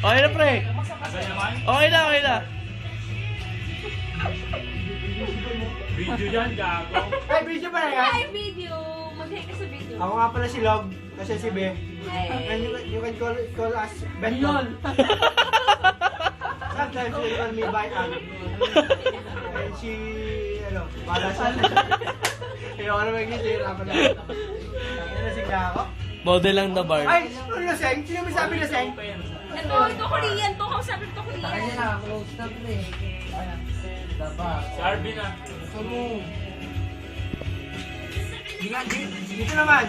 Okay na, pre. Okay na, okay na. Video yan, gago. Ay, video pa na yan? Ay, video. Mag-hi ka sa video. Ako nga pala si Log, kasi si Be. Ay. And you can call us Benton. Sometimes you call me Bayan. And she, bala siya. Ayoko na mag-hihirapan na. Nasing na ako. Model lang na bar. Ay, ano na Seng? Sino may sabi na Seng? Ito Korean to. Kausapin to Korean. Close na pre. Si Arvin na. Dito naman.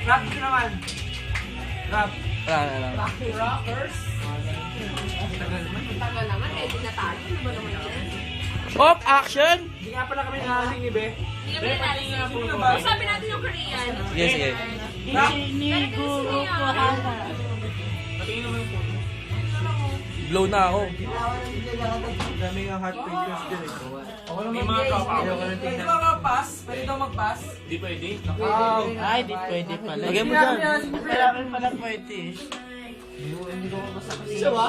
Rap dito naman. Rap. Rockers. Tagal naman. Ready na tayo. Ano ba naman yan? Pop action! Hindi nga pala kami nakasing ni Be. Hindi kami natin. Kausapin natin yung Korean. Sige, sige. Patingin naman yung phone. Blow na ako. Dami nga hot pictures dyan eh. May mga tropa. Pwede ba mag-pass? Pwede daw mag-pass? Di pwede. Ay, di pwede pala. Lagyan mo dyan. Kailangan pala pwede. Sawa?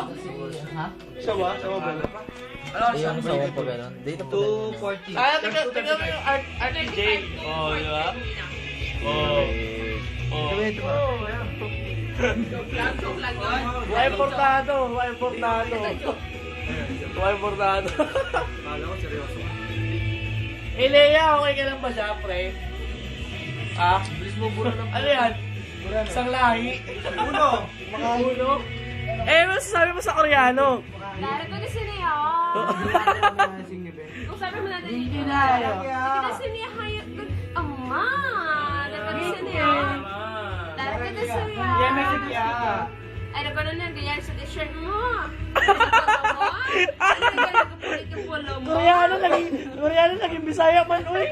Ha? Sawa? Sawa ba? Ayun, sawa pa gano'n. Dito po. 240. Ah, tingnan mo yung RTJ. Oh, di ba? Oh. Oh. Ito ba? Why importado? Why importado? Why importado? Kala ko seryoso. Eh, Leia, okay ka lang ba siya, pre? Ah? Bilis mo bura ng... Ano yan? Isang lahi. Uno! Mga Uno? Eh, masasabi mo sa Koreano? Dari ko na siniya. nakasing ni Be. Kung sabi mo natin Hindi dito. na. Hindi na siniya hayat. Ama! Dari ko na siniya. Dari ko na siniya. Yan may kaya. Ay, nagkaroon na ganyan sa t-shirt mo. Ay, nagkapulit yung polo mo. Koreano naging Bisaya man, uy.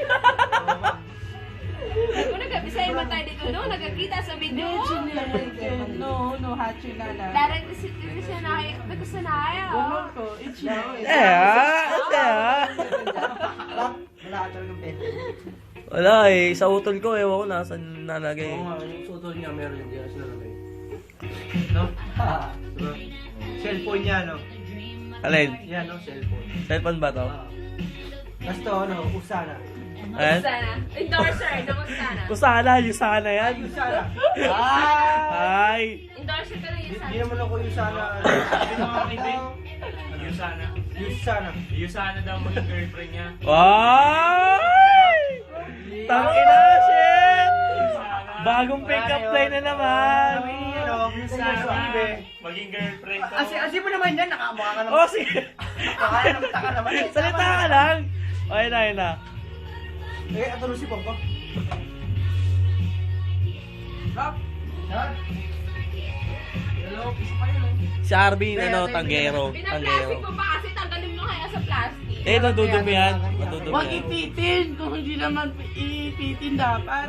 Kung nagkabisay mo tayo dito, no? Nagkakita sa video. No, hachi na na. Dari ko sinaya. Nagkasanaya. ko, ichi na. Wala ka talagang pwede. Wala eh, sa utol ko, ewan ko nasan nalagay. Oo nga, yung sutol niya meron yung diyan sinalagay. No? Cellphone niya, no? Alin? Yan, no? Cellphone. Cellphone ba to? Tapos to, Usana. Ayan? Sana. Endorser. Nakusana. Kung sana, yung sana yan. Usana. Ay! Endorser ka lang yung Hindi sana. naman ako Usana. Sabi ng mga kibig. Yusana. Usana. Yusana daw maging girlfriend niya. Ay! Tangina, shit! Yusana. Bagong pick-up line na naman. Yusana. Maging girlfriend daw. Asi mo naman yan, nakamukha ka naman. Oh, sige. Nakakita ka naman. Salita ka lang. Okay na, yun na. Eh, ato si Pongko. Rap! Hello, isa pa yun. Si Arvin, tanggero. Pinaplastic mo pa kasi tanggalin mo kaya sa plastic. Eh, nadudumi yan. Huwag Nadudumi yan. ipitin kung hindi naman ipitin dapat.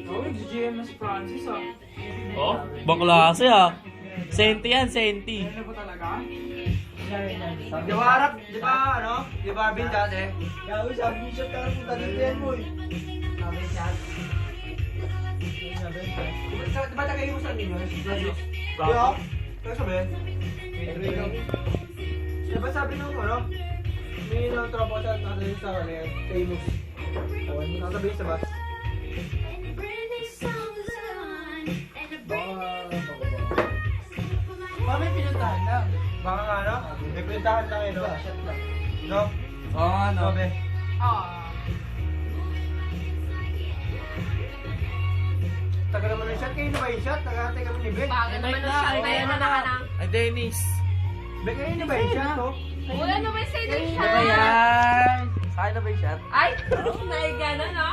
Oh, si GMS Francis ah. Oh? Bakla kasi ah. Senti yan, senti. Ano ba talaga? Di ba harap, di ba ano? Di ba Bin dati? Yawi, sabi niya siya pero punta dito yan mo eh. Sabi siya. Di ba tagay mo sa ninyo? Yo, kaya sabi? Di ba sabi nung ano? May nang tropa sa natin sa kanil, famous. Nakasabi sa bus. Mami, pinuntahan lang. Baka nga ano? May pintahan lang eh, no? No? Oo nga, no. Sabi. Taga naman yung shot. Kayo na ba yung shot? Tagatay kami ni Ben. Bago naman ang shot na yan na nakanang. Ay, Dennis. Ben, kayo na ba yung shot, no? Wala naman sa inyo Ano ba shot. yan? Saan na ba yung shot? Ay, naiga na, no?